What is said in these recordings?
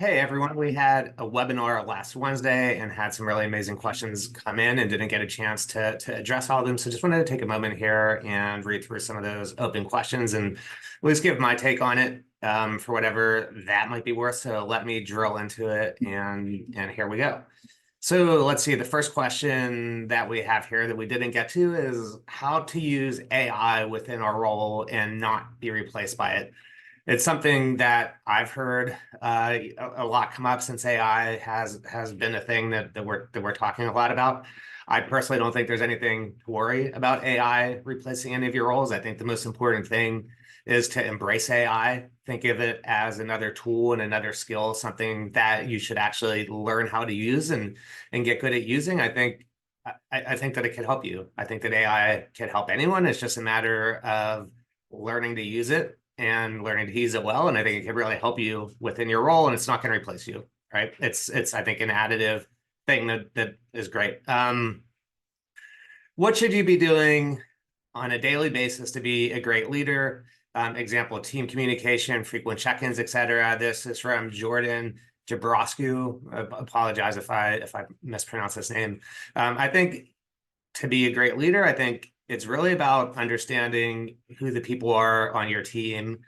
Hey everyone, we had a webinar last Wednesday and had some really amazing questions come in and didn't get a chance to address all of them. So just wanted to take a moment here and read through some of those open questions and at least give my take on it for whatever that might be worth. So let me drill into it and here we go. So let's see, the first question that we have here that we didn't get to is how to use AI within our role and not be replaced by it. It's something that I've heard a lot come up since AI has been a thing that we're talking a lot about. I personally don't think there's anything to worry about AI replacing any of your roles. I think the most important thing is to embrace AI. Think of it as another tool and another skill, something that you should actually learn how to use and get good at using. I think that it can help you. I think that AI can help anyone. It's just a matter of learning to use it and learning to use it well. And I think it can really help you within your role, and it's not going to replace you, right? It's I think an additive thing that is great. What should you be doing on a daily basis to be a great leader? Example, team communication, frequent check-ins, etc. This is from Jordan Jabroscu. Apologize if I mispronounce his name. I think to be a great leader, I think it's really about understanding who the people are on your team,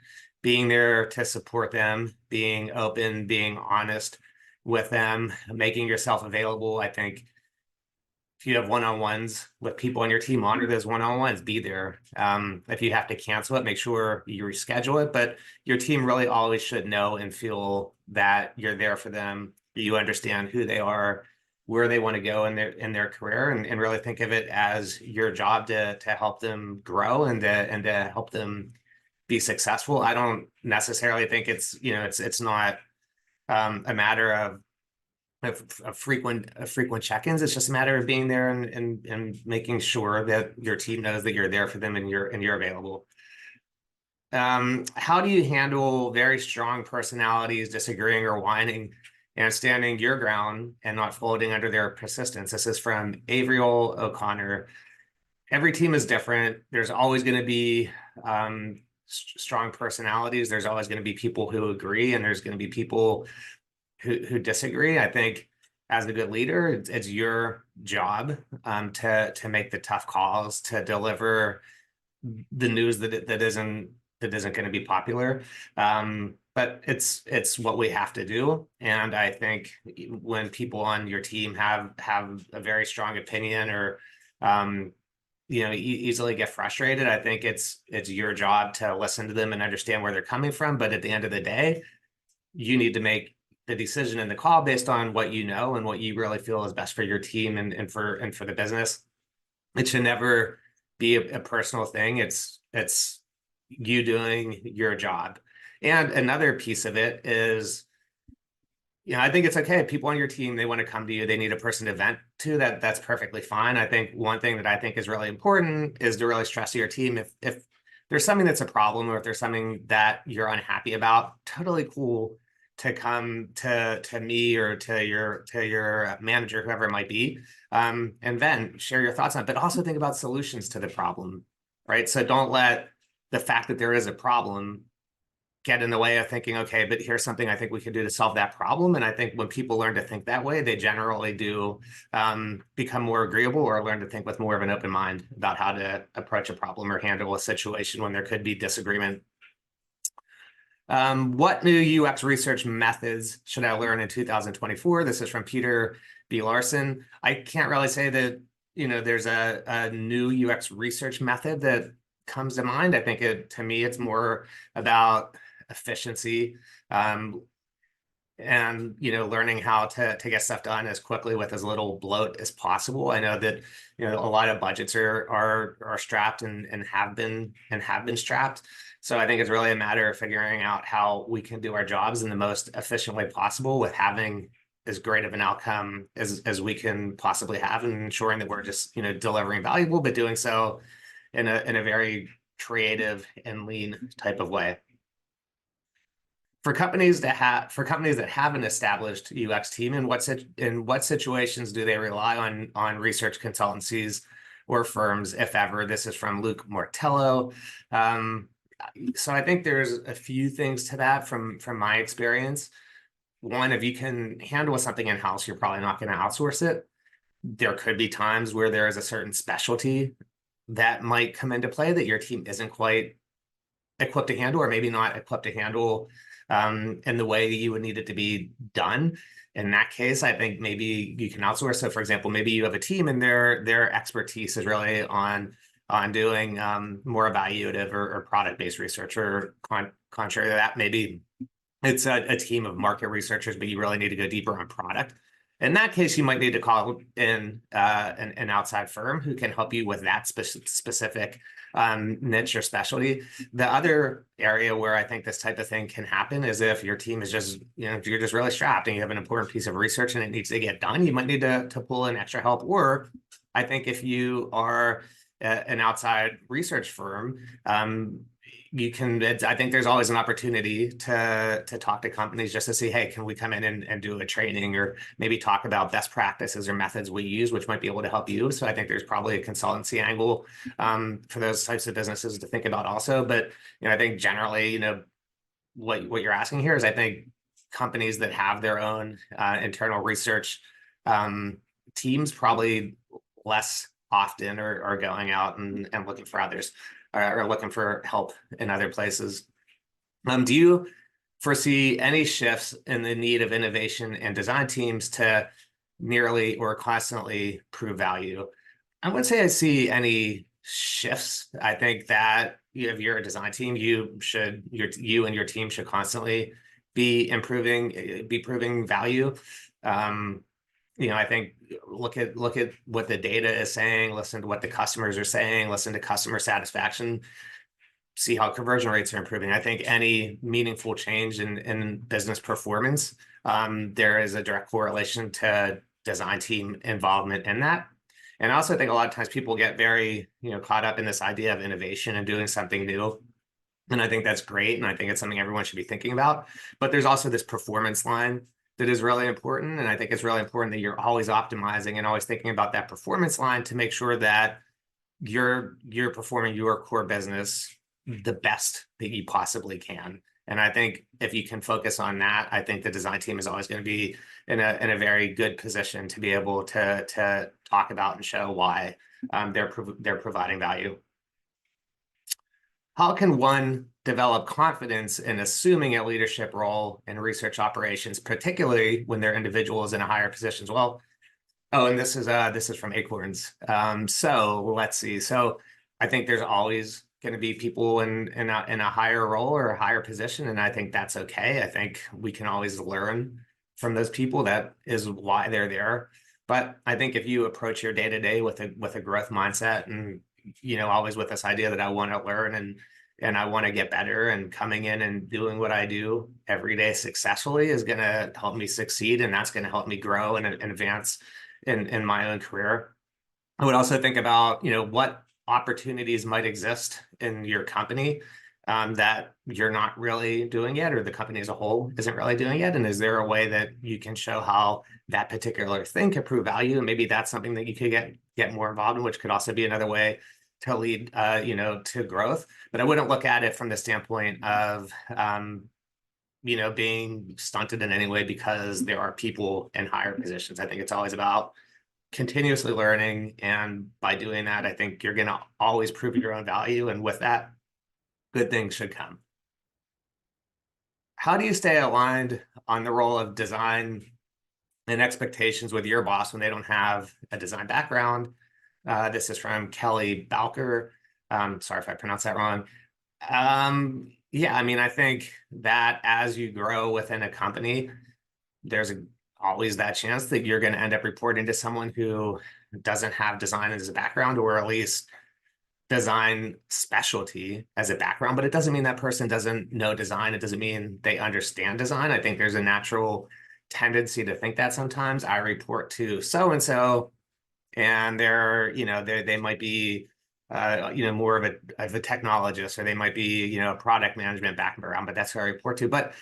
being there to support them, being open, being honest with them, making yourself available. I think if you have one-on-ones with people on your team, honor those one-on-ones, be there. If you have to cancel it, make sure you reschedule it, but your team really always should know and feel that you're there for them. You understand who they are, where they want to go in their career, and really think of it as your job to help them grow and to help them be successful. I don't necessarily think it's not a matter of frequent check-ins. It's just a matter of being there and making sure that your team knows that you're there for them and you're available. How do you handle very strong personalities disagreeing or whining and standing your ground and not folding under their persistence? This is from Avriel O'Connor. Every team is different. There's always going to be strong personalities. There's always going to be people who agree, and there's going to be people who disagree. I think as a good leader, it's your job to make the tough calls, to deliver the news that isn't going to be popular. But it's what we have to do. And I think when people on your team have a very strong opinion or easily get frustrated, I think it's your job to listen to them and understand where they're coming from. But at the end of the day, you need to make the decision and the call based on what you know and what you really feel is best for your team and for the business. It should never be a personal thing. It's you doing your job. And another piece of it is, I think it's okay. People on your team, they want to come to you. They need a person to vent to. That's perfectly fine. I think one thing that I think is really important is to really stress to your team if there's something that's a problem or if there's something that you're unhappy about, totally cool to come to me or to your manager, whoever it might be, and then share your thoughts on it. But also think about solutions to the problem, right? So don't let the fact that there is a problem get in the way of thinking, okay, but here's something I think we could do to solve that problem. And I think when people learn to think that way, they generally do become more agreeable or learn to think with more of an open mind about how to approach a problem or handle a situation when there could be disagreement. What new UX research methods should I learn in 2024? This is from Peter B. Larson. I can't really say that, there's a new UX research method that comes to mind. I think to me, it's more about efficiency and, learning how to get stuff done as quickly with as little bloat as possible. I know that, a lot of budgets are strapped and have been strapped. So I think it's really a matter of figuring out how we can do our jobs in the most efficient way possible with having as great of an outcome as we can possibly have, and ensuring that we're just, delivering valuable, but doing so in a very creative and lean type of way. For companies that have an established UX team, in what situations do they rely on research consultancies or firms, if ever? This is from Luke Mortello. So I think there's a few things to that from my experience. one, if you can handle something in-house, you're probably not going to outsource it. There could be times where there is a certain specialty that might come into play that your team isn't quite equipped to handle, or maybe not equipped to handle in the way that you would need it to be done. In that case, I think maybe you can outsource. So, for example, maybe you have a team and their expertise is really on doing more evaluative or product-based research, or contrary to that, maybe it's a team of market researchers, but you really need to go deeper on product. In that case, you might need to call in an outside firm who can help you with that specific niche or specialty. The other area where I think this type of thing can happen is if your team is just, if you're just really strapped and you have an important piece of research and it needs to get done, you might need to pull in extra help. Or I think if you are an outside research firm, you can, I think there's always an opportunity to talk to companies just to see, hey, can we come in and do a training, or maybe talk about best practices or methods we use, which might be able to help you. So I think there's probably a consultancy angle for those types of businesses to think about also. But, I think generally, what you're asking here is, I think companies that have their own internal research teams probably less often are going out and looking for others, or looking for help in other places. Do you foresee any shifts in the need of innovation and design teams to nearly or constantly prove value? I wouldn't say I see any shifts. I think that if you're a design team, you and your team should constantly be proving value. I think look at what the data is saying, listen to what the customers are saying, listen to customer satisfaction, see how conversion rates are improving. I think any meaningful change in business performance, there is a direct correlation to design team involvement in that. And I also think a lot of times people get very, caught up in this idea of innovation and doing something new. And I think that's great. And I think it's something everyone should be thinking about. But there's also this performance line that is really important. And I think it's really important that you're always optimizing and always thinking about that performance line to make sure that you're performing your core business the best that you possibly can. And I think if you can focus on that, I think the design team is always going to be in a very good position to be able to talk about and show why they're providing value. How can one develop confidence in assuming a leadership role in research operations, particularly when their individual is in a higher positions? Well, and this is from Acorns. So let's see. So I think there's always going to be people in a higher role or a higher position, and I think that's okay. I think we can always learn from those people. That is why they're there. But I think if you approach your day-to-day with a growth mindset, and always with this idea that I want to learn and I want to get better, and coming in and doing what I do every day successfully is going to help me succeed, and that's going to help me grow and advance in my own career. I would also think about, what opportunities might exist in your company that you're not really doing yet, or the company as a whole isn't really doing yet. And is there a way that you can show how that particular thing could prove value? And maybe that's something that you could get more involved in, which could also be another way to lead, to growth. But I wouldn't look at it from the standpoint of, being stunted in any way because there are people in higher positions. I think it's always about continuously learning. And by doing that, I think you're going to always prove your own value. And with that, good things should come. How do you stay aligned on the role of design and expectations with your boss when they don't have a design background? This is from Kelly Balker. Sorry if I pronounced that wrong. Yeah, I think that as you grow within a company, there's always that chance that you're going to end up reporting to someone who doesn't have design as a background, or at least design specialty as a background. But it doesn't mean that person doesn't know design. It doesn't mean they understand design. I think there's a natural tendency to think that sometimes. I report to so-and-so, and they might be more of a technologist, or they might be a product management background, but that's who I report to. But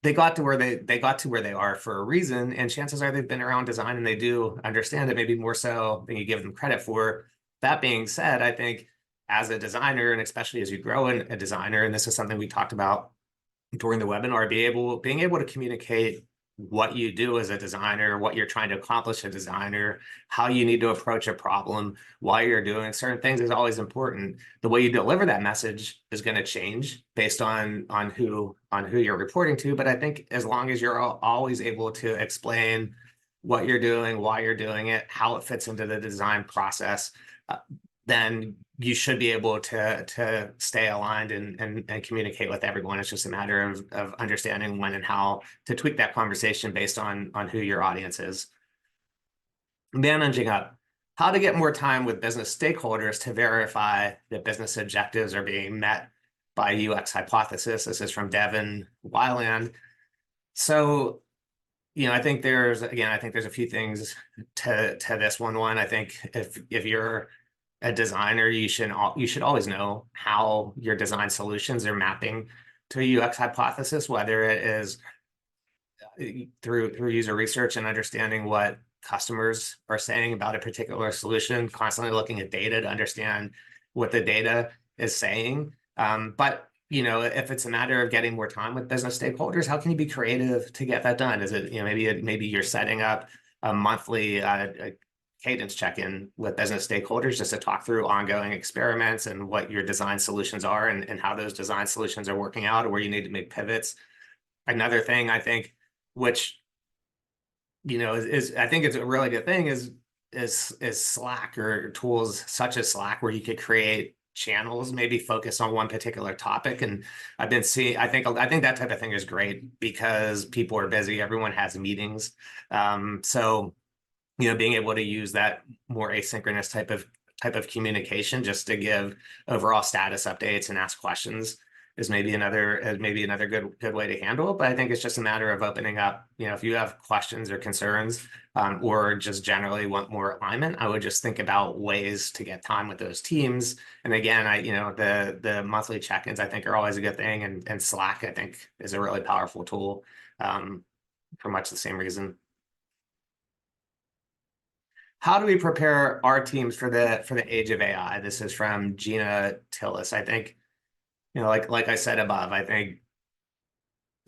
they got to where they are for a reason, and chances are they've been around design and they do understand it, maybe more so than you give them credit for. That being said, I think as a designer, and especially as you grow in a designer, and this is something we talked about during the webinar, being able to communicate what you do as a designer, what you're trying to accomplish as a designer, how you need to approach a problem, why you're doing certain things is always important. The way you deliver that message is going to change based on who you're reporting to. But I think as long as you're always able to explain what you're doing, why you're doing it, how it fits into the design process, uh, then you should be able to stay aligned and communicate with everyone. It's just a matter of understanding when and how to tweak that conversation based on who your audience is. Managing up, how to get more time with business stakeholders to verify that business objectives are being met by UX hypothesis. This is from Devin Wyland. So, I think there's a few things to this one. I think if you're a designer, you should always know how your design solutions are mapping to a UX hypothesis, whether it is through user research and understanding what customers are saying about a particular solution, constantly looking at data to understand what the data is saying. But if it's a matter of getting more time with business stakeholders, how can you be creative to get that done? Is it, maybe you're setting up a monthly cadence check-in with business stakeholders just to talk through ongoing experiments and what your design solutions are and how those design solutions are working out, or where you need to make pivots. Another thing I think, which is I think it's a really good thing, is Slack or tools such as Slack, where you could create channels, maybe focus on one particular topic. And I've been seeing, I think that type of thing is great because people are busy, everyone has meetings. So being able to use that more asynchronous type of communication just to give overall status updates and ask questions is maybe another good way to handle it. But I think it's just a matter of opening up. If you have questions or concerns, or just generally want more alignment, I would just think about ways to get time with those teams. And again, the monthly check-ins I think are always a good thing, and Slack I think is a really powerful tool, for much the same reason. How do we prepare our teams for the age of AI? This is from Gina Tillis. I think, like I said above, I think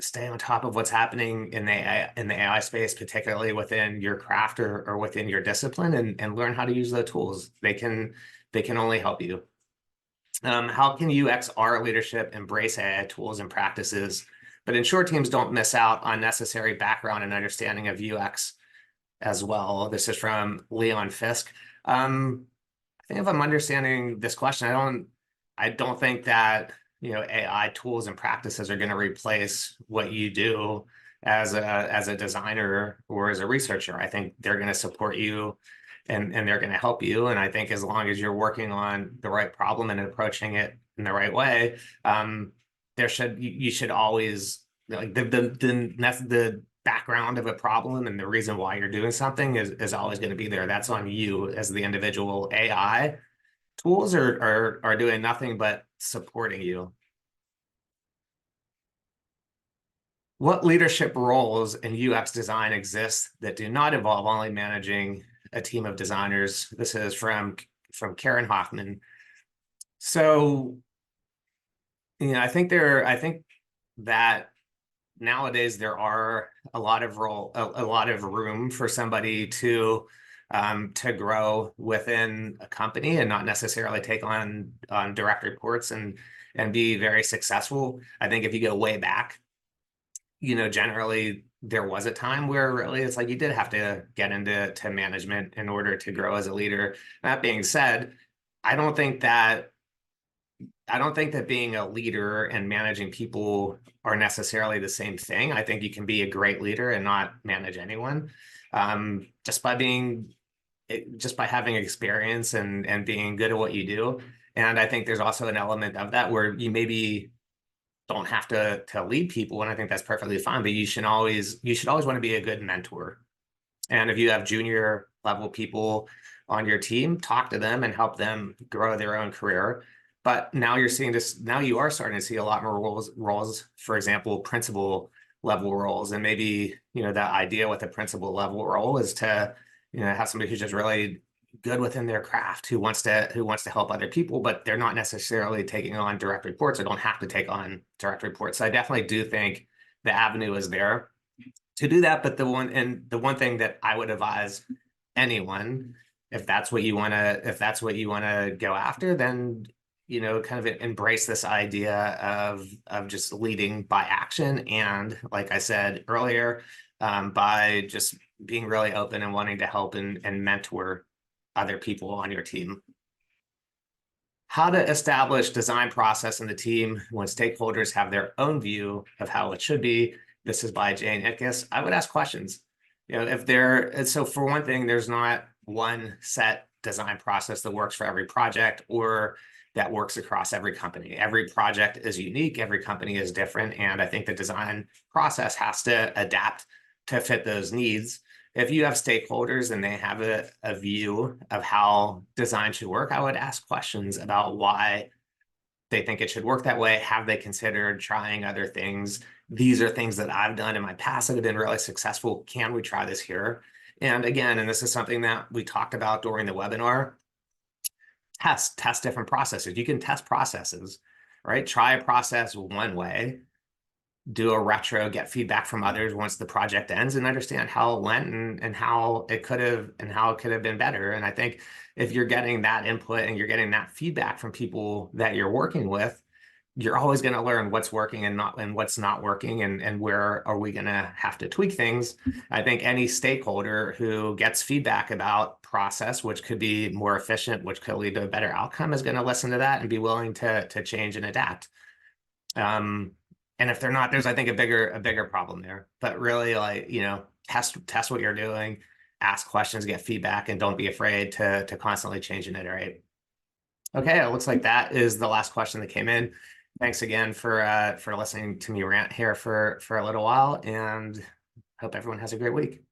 stay on top of what's happening in the AI space, particularly within your craft or within your discipline, and learn how to use the tools. They can only help you. How can UXR leadership embrace AI tools and practices, but ensure teams don't miss out on necessary background and understanding of UX as well? This is from Leon Fisk. I think if I'm understanding this question, I don't think that AI tools and practices are going to replace what you do as a designer or as a researcher. I think they're going to support you and they're going to help you. And I think as long as you're working on the right problem and approaching it in the right way, you should always, like, the background of a problem and the reason why you're doing something is always going to be there. That's on you as the individual. AI tools are doing nothing but supporting you. What leadership roles in UX design exist that do not involve only managing a team of designers? This is from Karen Hoffman. So, I think that nowadays there are a lot of room for somebody to grow within a company and not necessarily take on direct reports and be very successful. I think if you go way back, generally there was a time where really it's like you did have to get into management in order to grow as a leader. That being said, I don't think that being a leader and managing people are necessarily the same thing. I think you can be a great leader and not manage anyone, just by having experience and being good at what you do. And I think there's also an element of that where you maybe don't have to lead people, and I think that's perfectly fine. But you should always want to be a good mentor. And if you have junior level people on your team, talk to them and help them grow their own career. But now you're seeing this. Now you are starting to see a lot more roles. For example, principal level roles, and maybe that idea with a principal level role is to have somebody who's just really good within their craft, who wants to help other people, but they're not necessarily taking on direct reports or don't have to take on direct reports. So I definitely do think the avenue is there. to do that. But the one thing that I would advise anyone, if that's what you want to, go after, then, kind of embrace this idea of just leading by action. And like I said earlier, by just being really open and wanting to help and mentor other people on your team. How to establish design process in the team when stakeholders have their own view of how it should be. This is by Jane Itkes. I would ask questions. So for one thing, there's not one set design process that works for every project or that works across every company. Every project is unique. Every company is different. And I think the design process has to adapt to fit those needs. If you have stakeholders and they have a view of how design should work, I would ask questions about why they think it should work that way. Have they considered trying other things? These are things that I've done in my past that have been really successful. Can we try this here? And again, and this is something that we talked about during the webinar, test different processes. You can test processes, right? Try a process one way, do a retro, get feedback from others once the project ends, and understand how it went and how it could have been better. And I think if you're getting that input and you're getting that feedback from people that you're working with, you're always going to learn what's working and what's not working, and where are we going to have to tweak things. I think any stakeholder who gets feedback about process, which could be more efficient, which could lead to a better outcome, is going to listen to that and be willing to change and adapt. And if they're not, there's, I think, a bigger problem there. But really, like, test what you're doing, ask questions, get feedback, and don't be afraid to constantly change and iterate. Okay, it looks like that is the last question that came in. Thanks again for listening to me rant here for a little while, and hope everyone has a great week.